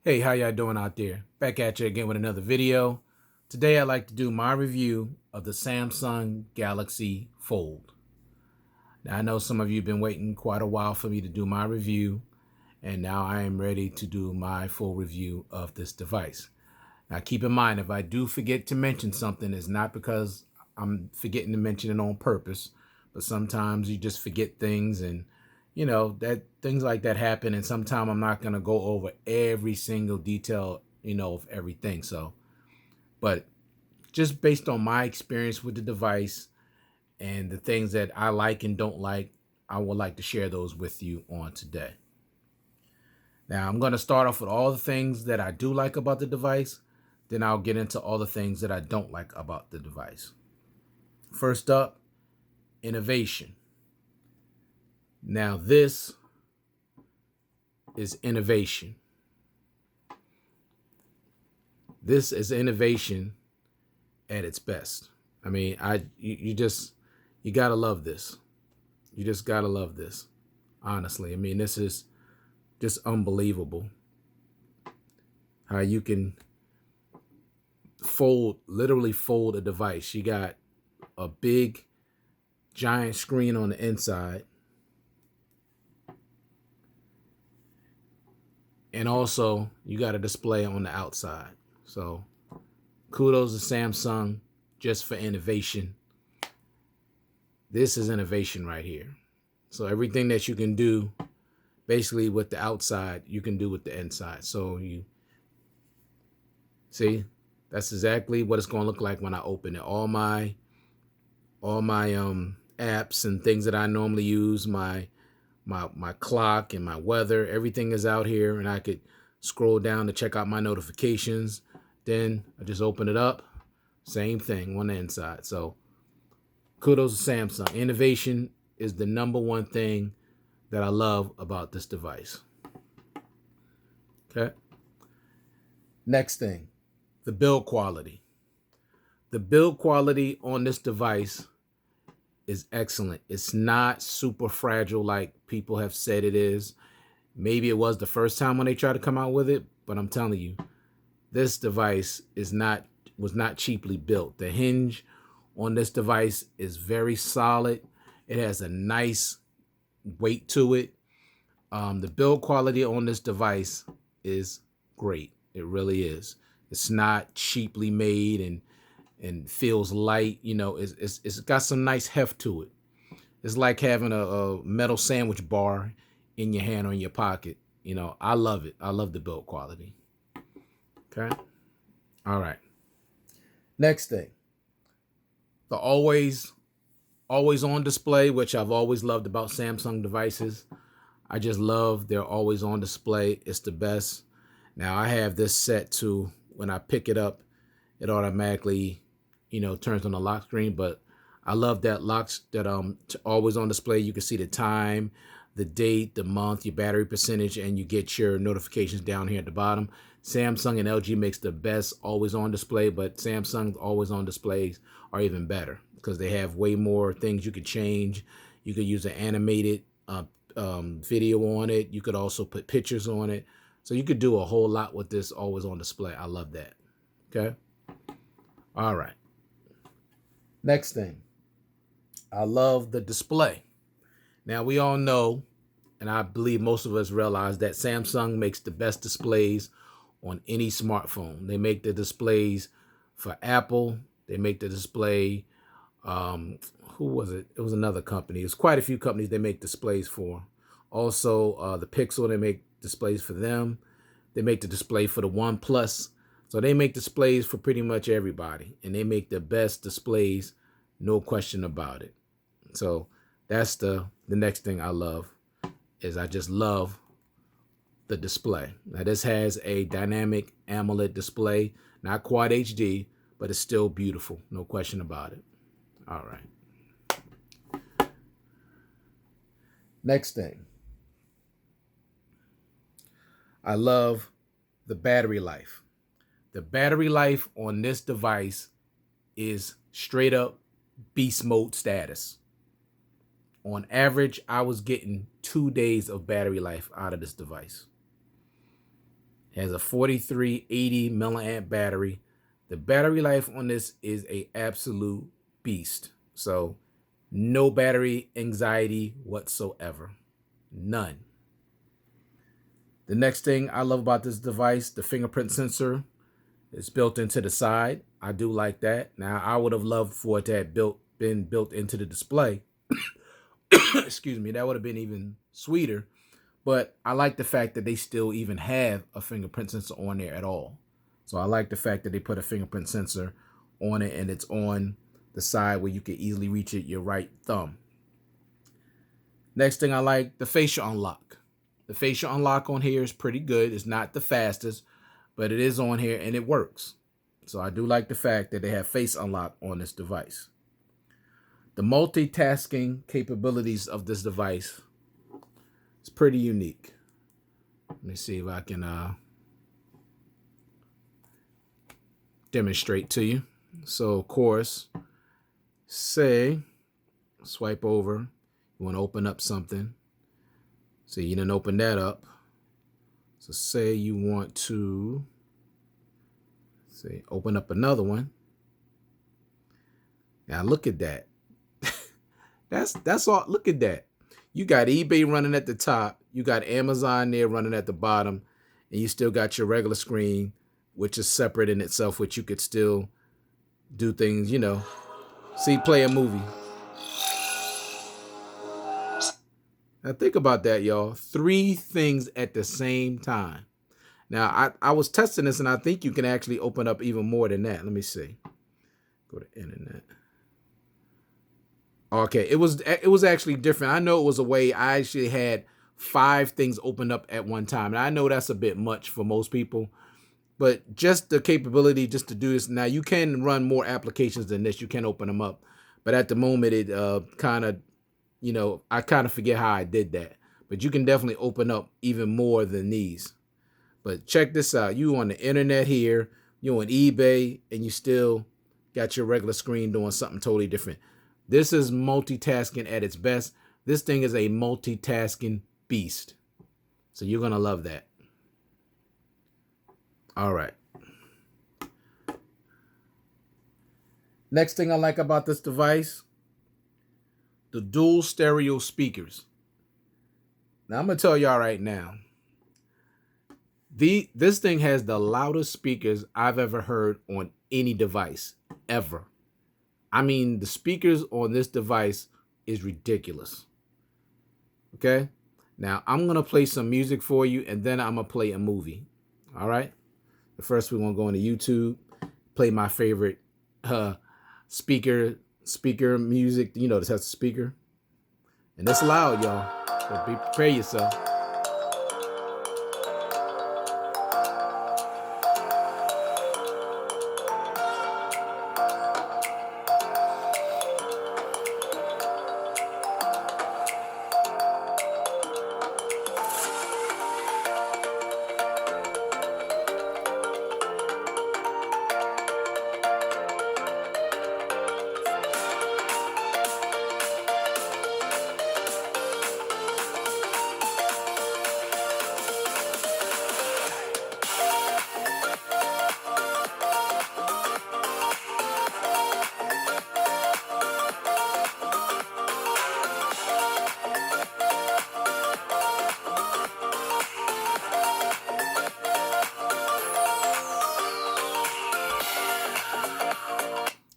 Hey, how y'all doing out there? Back at you again with another video. Today I'd like to do my review of the Samsung Galaxy Fold. Now I know some of you have been waiting quite a while for me to do my review, and now I am ready to do my full review of this device. Now keep in mind, if I do forget to mention something, it's not because I'm forgetting to mention it on purpose, but sometimes you just forget things, and that things like that happen, and sometimes I'm not going to go over every single detail of everything. But just based on my experience with the device and the things that I like and don't like, I would like to share those with you on today. Now I'm going to start off with all the things that I do like about the device, then I'll get into all the things that I don't like about the device. First up, innovation. Now this is innovation. This is innovation at its best. I mean, you gotta love this. You just gotta love this. Honestly, I mean, this is just unbelievable. How you can literally fold a device. You got a big, giant screen on the inside, and also you got a display on the outside. So kudos to Samsung just for innovation. This is innovation right here. So everything that you can do basically with the outside, you can do with the inside. So you see, that's exactly what it's going to look like when I open it. All my apps and things that I normally use, my clock and my weather, everything is out here, and I could scroll down to check out my notifications. Then I just open it up, same thing on the inside. So kudos to Samsung. Innovation is the number one thing that I love about this device. Okay. Next thing, the build quality. The build quality on this device is excellent. It's not super fragile like people have said it is. Maybe it was the first time when they tried to come out with it, but I'm telling you, this device was not cheaply built. The hinge on this device is very solid. It has a nice weight to it. The build quality on this device is great. It really is. It's not cheaply made and feels light. It's got some nice heft to it. It's like having a metal sandwich bar in your hand or in your pocket. I love it. I love the build quality. Okay. All right. Next thing, the always on display, which I've always loved about Samsung devices. I just love their always on display. It's the best. Now I have this set to when I pick it up, it automatically, turns on the lock screen. But I love that always on display. You can see the time, the date, the month, your battery percentage, and you get your notifications down here at the bottom. Samsung and LG makes the best always on display, but Samsung's always on displays are even better because they have way more things you could change. You could use an animated video on it. You could also put pictures on it. So you could do a whole lot with this always on display. I love that. Okay. All right. Next thing. I love the display. Now we all know, and I believe most of us realize that Samsung makes the best displays on any smartphone. They make the displays for Apple. They make the display, who was it? It was another company. It's quite a few companies they make displays for. Also, the Pixel, they make displays for them. They make the display for the OnePlus. So they make displays for pretty much everybody. And they make the best displays, no question about it. So that's the next thing I love, is I just love the display. Now this has a dynamic AMOLED display, not quad HD, but it's still beautiful, no question about it. All right. Next thing. I love the battery life. The battery life on this device is straight up beast mode status. On average, I was getting 2 days of battery life out of this device. It has a 4380 milliamp battery. The battery life on this is a absolute beast. So no battery anxiety whatsoever. None. The next thing I love about this device, the fingerprint sensor is built into the side. I do like that. Now, I would have loved for it to have been built into the display. Excuse me, that would have been even sweeter. But I like the fact that they still even have a fingerprint sensor on there at all. So I like the fact that they put a fingerprint sensor on it and it's on the side where you can easily reach it your right thumb. Next thing I like, the facial unlock. The facial unlock on here is pretty good. It's not the fastest, but it is on here and it works. So I do like the fact that they have face unlock on this device. The multitasking capabilities of this device is pretty unique. Let me see if I can demonstrate to you. So of course, say swipe over, you want to open up something. So you didn't open that up. So say you want to say open up another one. Now look at that. That's all. Look at that. You got eBay running at the top. You got Amazon there running at the bottom, and you still got your regular screen, which is separate in itself, which you could still do things, you know. See, play a movie. Now think about that, y'all. 3 things at the same time. Now, I was testing this, and I think you can actually open up even more than that. Let me see. Go to internet. Okay, it was actually different. I know it was a way I actually had 5 things opened up at one time. And I know that's a bit much for most people. But just the capability just to do this. Now, you can run more applications than this. You can open them up. But at the moment, it kind of, you know, I kind of forget how I did that. But you can definitely open up even more than these. But check this out. You on the internet here. You on eBay. And you still got your regular screen doing something totally different. This is multitasking at its best. This thing is a multitasking beast. So you're going to love that. All right. Next thing I like about this device, the dual stereo speakers. Now I'm going to tell y'all right now, this thing has the loudest speakers I've ever heard on any device, ever. I mean, the speakers on this device is ridiculous. Okay? Now, I'm going to play some music for you, and then I'm going to play a movie. All right? But first, we're going to go into YouTube, play my favorite speaker music. You know, this has a speaker. And it's loud, y'all. So prepare yourself.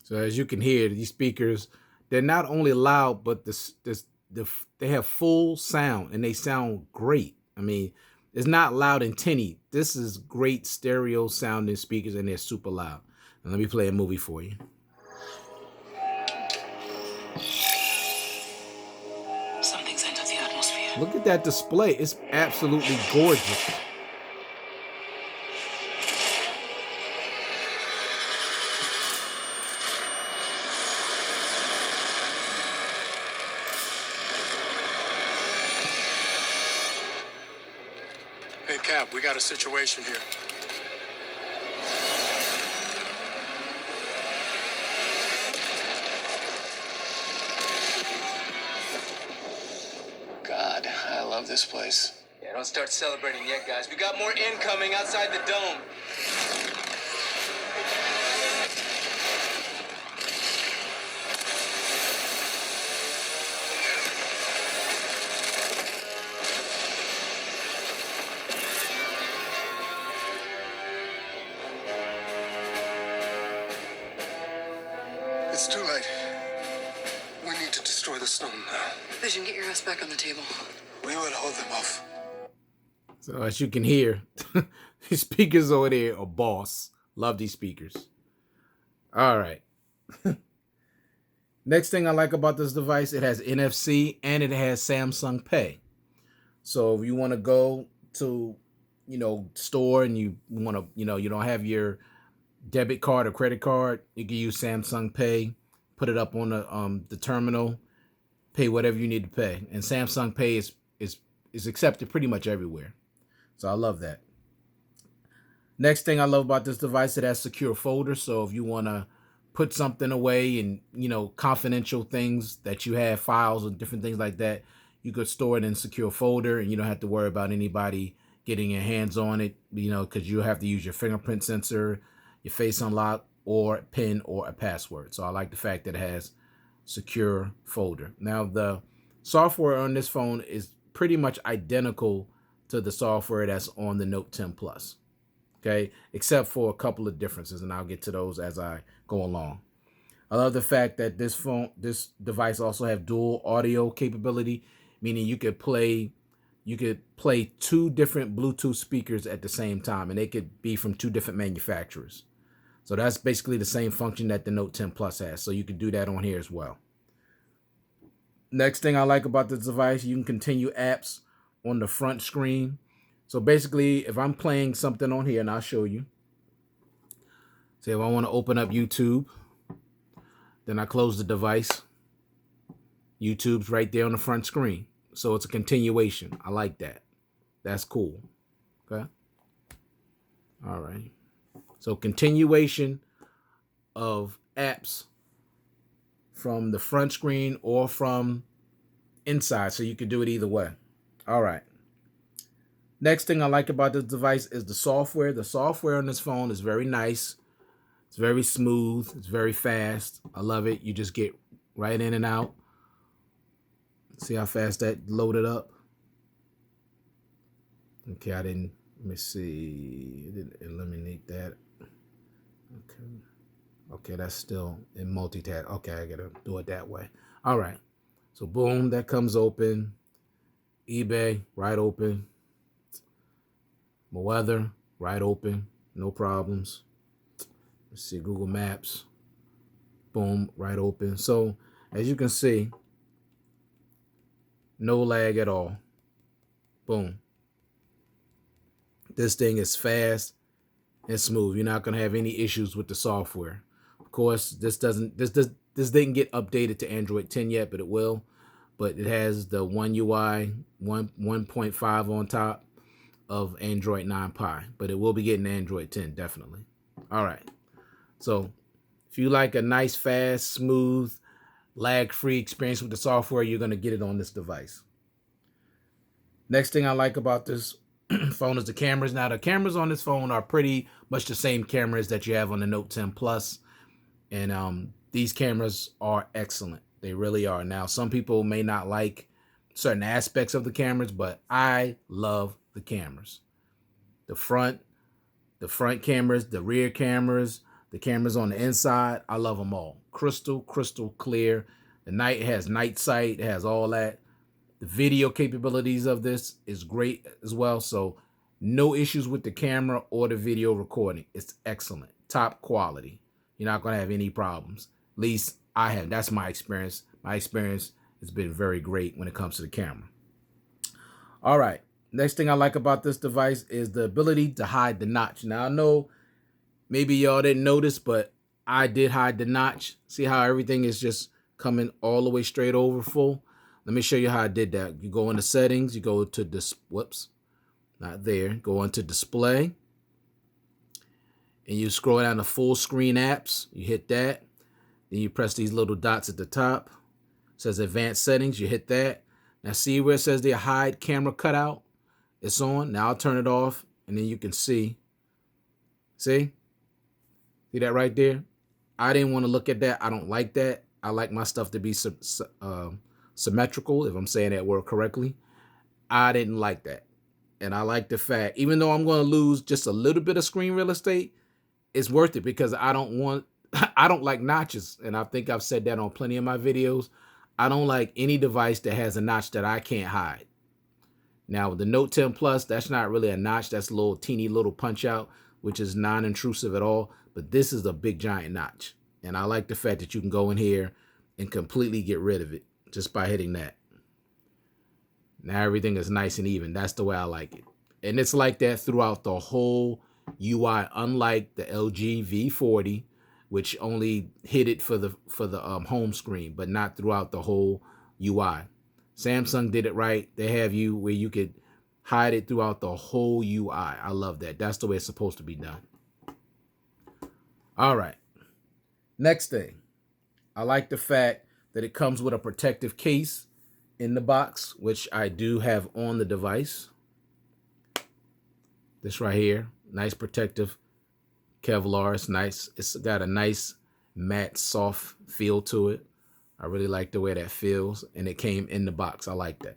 So as you can hear, these speakers, they're not only loud, but they have full sound and they sound great. I mean, it's not loud and tinny. This is great stereo sounding speakers and they're super loud. And let me play a movie for you. Something's entered the atmosphere. Look at that display. It's absolutely gorgeous. Hey, Cap, we got a situation here. God, I love this place. It Don't start celebrating yet, guys. We got more incoming outside the dome. It's too late. We need to destroy the stone now. Vision, get your ass back on the table. We will hold them off. So as you can hear, these speakers over there are boss. Love these speakers. All right. Next thing I like about this device, it has NFC and it has Samsung Pay. So if you want to go to, store and you want to, you don't have your debit card or credit card, you can use Samsung Pay, put it up on the terminal, pay whatever you need to pay. And Samsung Pay is accepted pretty much everywhere. So I love that. Next thing I love about this device, it has secure folders. So if you want to put something away and, confidential things that you have, files and different things like that, you could store it in secure folder and you don't have to worry about anybody getting your hands on it, because you have to use your fingerprint sensor, your face unlock, or PIN or a password. So I like the fact that it has secure folder. Now the software on this phone is pretty much identical to the software that's on the Note 10 Plus. Okay, except for a couple of differences, and I'll get to those as I go along. I love the fact that this device also have dual audio capability, meaning you could play two different Bluetooth speakers at the same time, and they could be from two different manufacturers. So that's basically the same function that the Note 10 Plus has. So you can do that on here as well. Next thing I like about this device, you can continue apps on the front screen. So basically, if I'm playing something on here, and I'll show you. Say if I want to open up YouTube, then I close the device. YouTube's right there on the front screen. So it's a continuation. I like that. That's cool. Okay. All right. So continuation of apps from the front screen or from inside. So you can do it either way. All right. Next thing I like about this device is the software. The software on this phone is very nice. It's very smooth. It's very fast. I love it. You just get right in and out. See how fast that loaded up? Okay, let me see. It didn't eliminate that. Okay, that's still in multitask. Okay, I gotta do it that way. All right. So boom, that comes open. eBay, right open. My weather, right open, no problems. Let's see, Google Maps, boom, right open. So as you can see, no lag at all. Boom. This thing is fast and smooth. You're not gonna have any issues with the software. Of course, this didn't get updated to Android 10 yet, but it will. But it has the One UI 1.5 on top of Android 9 Pie, but it will be getting Android 10 definitely. All right. So if you like a nice, fast, smooth, lag-free experience with the software, you're going to get it on this device. Next thing I like about this phone is the cameras. Now the cameras on this phone are pretty much the same cameras that you have on the Note 10 Plus. And these cameras are excellent. They really are. Now, some people may not like certain aspects of the cameras, but I love the cameras. The front cameras, the rear cameras, the cameras on the inside, I love them all. Crystal clear. It has night sight, it has all that. The video capabilities of this is great as well. So no issues with the camera or the video recording. It's excellent. Top quality. You're not going to have any problems. At least I have. That's my experience. My experience has been very great when it comes to the camera. All right. Next thing I like about this device is the ability to hide the notch. Now, I know maybe y'all didn't notice, but I did hide the notch. See how everything is just coming all the way straight over full? Let me show you how I did that. You go into settings, you go to this, whoops, not there. Go into display, and you scroll down to full screen apps. You hit that. Then you press these little dots at the top. It says advanced settings. You hit that. Now see where it says the hide camera cutout? It's on. Now I'll turn it off, and then you can see. See that right there? I didn't want to look at that. I don't like that. I like my stuff to be symmetrical, if I'm saying that word correctly. I didn't like that. And I like the fact, even though I'm going to lose just a little bit of screen real estate, it's worth it because I don't like notches. And I think I've said that on plenty of my videos. I don't like any device that has a notch that I can't hide. Now, with the Note 10 Plus, that's not really a notch. That's a little teeny little punch out, which is non-intrusive at all. But this is a big giant notch. And I like the fact that you can go in here and completely get rid of it just by hitting that. Now everything is nice and even. That's the way I like it. And it's like that throughout the whole UI, unlike the LG V40, which only hit it for the home screen, but not throughout the whole UI. Samsung did it right. They have you where you could hide it throughout the whole UI. I love that. That's the way it's supposed to be done. All right. Next thing. I like the fact that it comes with a protective case in the box, which I do have on the device. This right here. Nice protective Kevlar. It's nice. It's got a nice matte, soft feel to it. I really like the way that feels, and it came in the box. I like that.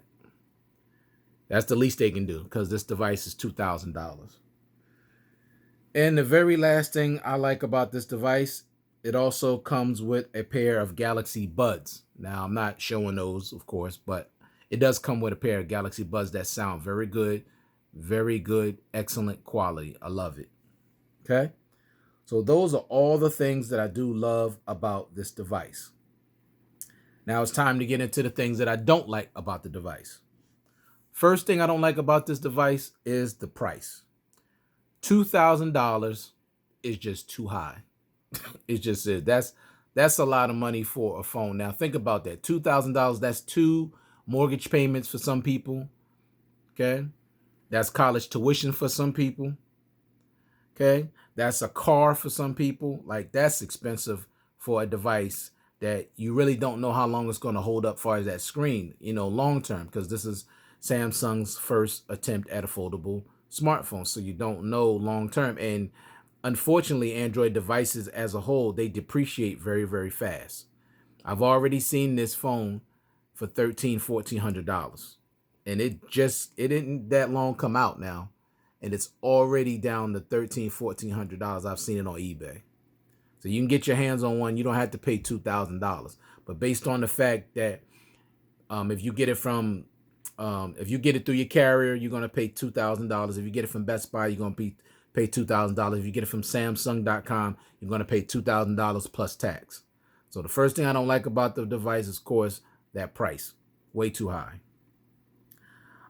That's the least they can do because this device is $2,000. And the very last thing I like about this device, it also comes with a pair of Galaxy Buds. Now, I'm not showing those, of course, but it does come with a pair of Galaxy Buds that sound very good, excellent quality. I love it. Okay? So those are all the things that I do love about this device. Now it's time to get into the things that I don't like about the device. First thing I don't like about this device is the price. $2,000 is just too high. It just is. That's a lot of money for a phone. Now think about that. $2,000, that's 2 mortgage payments for some people. Okay? That's college tuition for some people. Okay? That's a car for some people. Like, that's expensive for a device that you really don't know how long it's going to hold up as far as that screen, long term, because this is Samsung's first attempt at a foldable smartphone. So you don't know long term. And unfortunately, Android devices as a whole, they depreciate very, very fast. I've already seen this phone for $1,300-$1,400. And it didn't that long come out now. And it's already down to $1,300-$1,400. I've seen it on eBay. So you can get your hands on one. You don't have to pay $2,000. But based on the fact that if you get it through your carrier, you're going to pay $2,000. If you get it from Best Buy, you're going to pay $2,000. If you get it from Samsung.com, you're going to pay $2,000 plus tax. So the first thing I don't like about the device is, of course, that price. Way too high.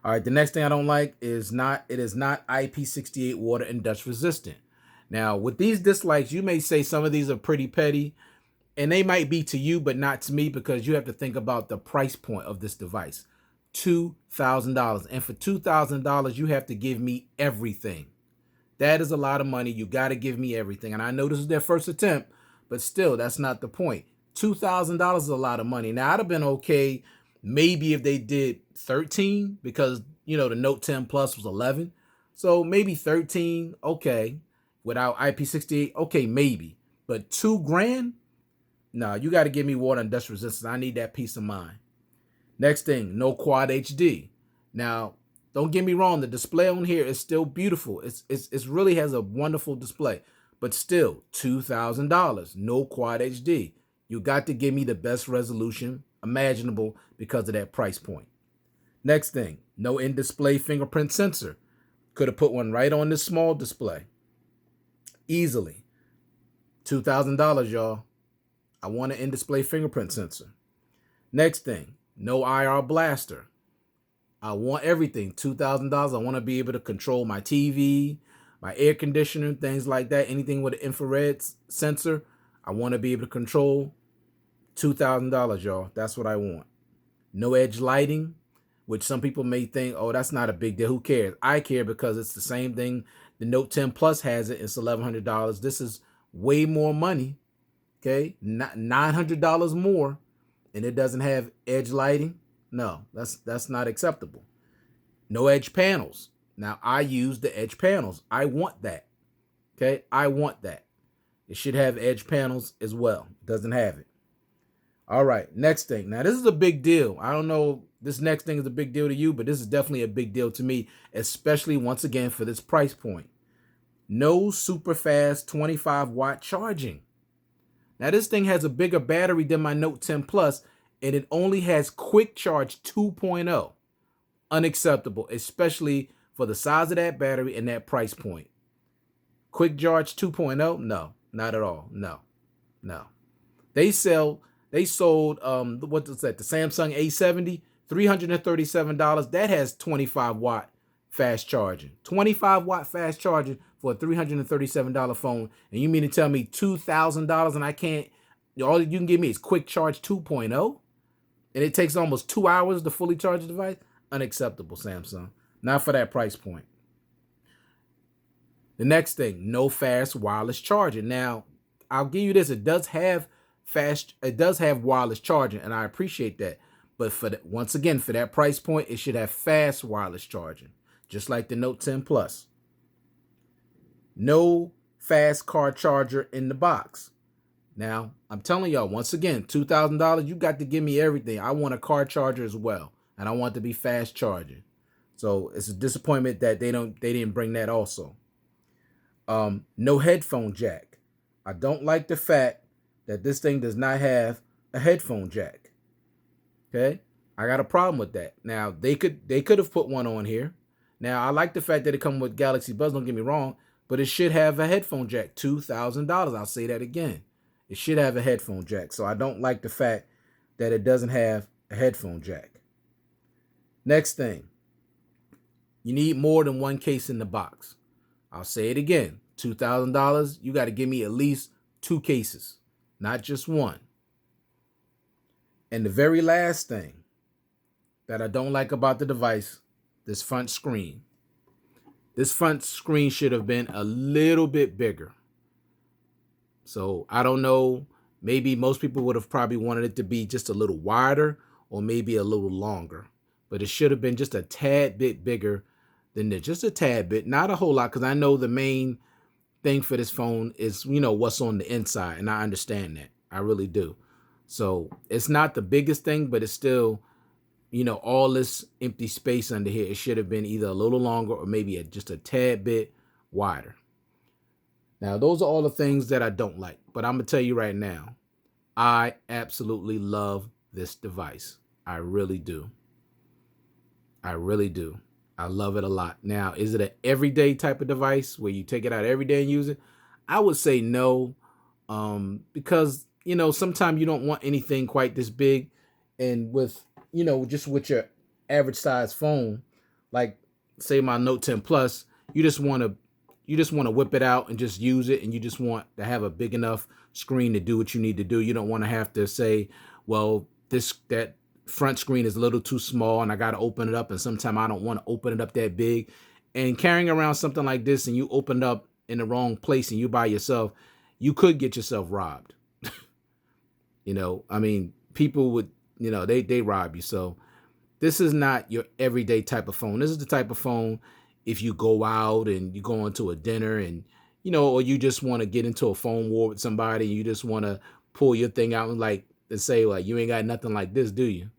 All right, the next thing I don't like is it is not IP68 water and dust resistant. Now, with these dislikes, you may say some of these are pretty petty, and they might be to you, but not to me, because you have to think about the price point of this device. $2,000. And for $2,000, you have to give me everything. That is a lot of money. You got to give me everything. And I know this is their first attempt, but still, that's not the point. $2,000 is a lot of money. Now, I'd have been okay maybe if they did 13, because, the Note 10 Plus was 11. So maybe 13, okay. Without IP68, okay, maybe. But $2,000? No, you got to give me water and dust resistance. I need that peace of mind. Next thing, no Quad HD. Now, don't get me wrong. The display on here is still beautiful. It really has a wonderful display. But still, $2,000. No Quad HD. You got to give me the best resolution imaginable because of that price point. Next thing, no in-display fingerprint sensor. Could have put one right on this small display. Easily. $2,000, y'all. I want an in-display fingerprint sensor. Next thing, no IR blaster. I want everything. $2,000. I want to be able to control my TV, my air conditioner, things like that. Anything with an infrared sensor, I want to be able to control. $2,000, y'all. That's what I want. No edge lighting, which some people may think, oh, that's not a big deal. Who cares? I care because it's the same thing. The Note 10 Plus has it. It's $1,100. This is way more money. Okay, $900 more, and it doesn't have edge lighting. No, that's not acceptable. No edge panels. Now, I use the edge panels. I want that. Okay, I want that. It should have edge panels as well. It doesn't have it. All right, next thing. Now, this is a big deal. I don't know, this next thing is a big deal to you, but this is definitely a big deal to me, especially once again for this price point. No super fast 25-watt charging. Now, this thing has a bigger battery than my Note 10 Plus, and it only has Quick Charge 2.0. Unacceptable, especially for the size of that battery and that price point. Quick Charge 2.0? No, not at all. No. They sold what is that? The Samsung A70, $337. That has 25-watt fast charging. 25-watt fast charging for a $337 phone. And you mean to tell me $2,000 and I can't, all you can give me is Quick Charge 2.0? And it takes almost 2 hours to fully charge the device? Unacceptable, Samsung. Not for that price point. The next thing, no fast wireless charging. Now, I'll give you this. It does have wireless charging, and I appreciate that. But once again, for that price point, it should have fast wireless charging, just like the Note 10 Plus. No fast car charger in the box. Now, I'm telling y'all, once again, $2,000, you got to give me everything. I want a car charger as well, and I want it to be fast charging. So it's a disappointment that they didn't bring that also. No headphone jack. I don't like the fact that this thing does not have a headphone jack. Okay, I got a problem with that. Now they could have put one on here. Now I like the fact that it comes with Galaxy Buds. Don't get me wrong, but it should have a headphone jack. $2,000. I'll say that again. It should have a headphone jack. So I don't like the fact that it doesn't have a headphone jack. Next thing, you need more than one case in the box. I'll say it again. $2,000, you got to give me at least 2 cases, not just one. And the very last thing that I don't like about the device, this front screen. This front screen should have been a little bit bigger. So I don't know, maybe most people would have probably wanted it to be just a little wider or maybe a little longer. But it should have been just a tad bit bigger than this, just a tad bit, not a whole lot, because I know the main thing for this phone is, what's on the inside, and I understand that. I really do. So it's not the biggest thing, but it's still, all this empty space under here. It should have been either a little longer or maybe just a tad bit wider. Now, those are all the things that I don't like, but I'm going to tell you right now, I absolutely love this device. I really do. I really do. I love it a lot. Now, is it an everyday type of device where you take it out every day and use it? I would say no, because, sometimes you don't want anything quite this big. And with, just with your average size phone, like say my Note 10 Plus, you just want to whip it out and just use it. And you just want to have a big enough screen to do what you need to do. You don't want to have to say, well, that front screen is a little too small and I got to open it up, and sometimes I don't want to open it up that big. And carrying around something like this and you open it up in the wrong place and you by yourself, you could get yourself robbed. People would, they rob you. So this is not your everyday type of phone. This is the type of phone if you go out and you go into a dinner and, or you just want to get into a phone war with somebody, you just want to pull your thing out and say, like, you ain't got nothing like this, do you?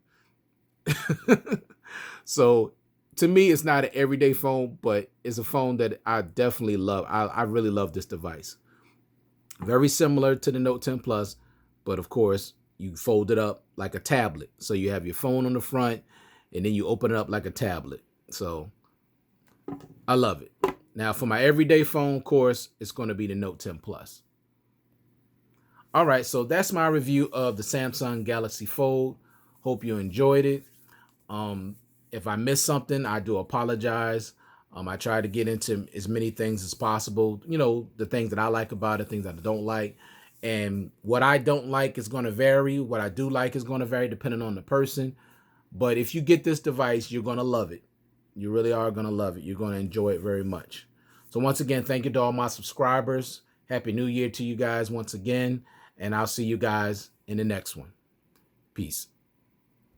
So to me, it's not an everyday phone, but it's a phone that I definitely love. I really love this device. Very similar to the Note 10 Plus, but of course, you fold it up like a tablet. So you have your phone on the front, and then you open it up like a tablet. So I love it. Now, for my everyday phone, of course, it's going to be the Note 10 Plus. All right, so that's my review of the Samsung Galaxy Fold. Hope you enjoyed it. If I missed something, I do apologize. I try to get into as many things as possible. The things that I like about it, things that I don't like. And what I don't like is going to vary. What I do like is going to vary depending on the person. But if you get this device, you're going to love it. You really are going to love it. You're going to enjoy it very much. So once again, thank you to all my subscribers. Happy New Year to you guys once again. And I'll see you guys in the next one. Peace.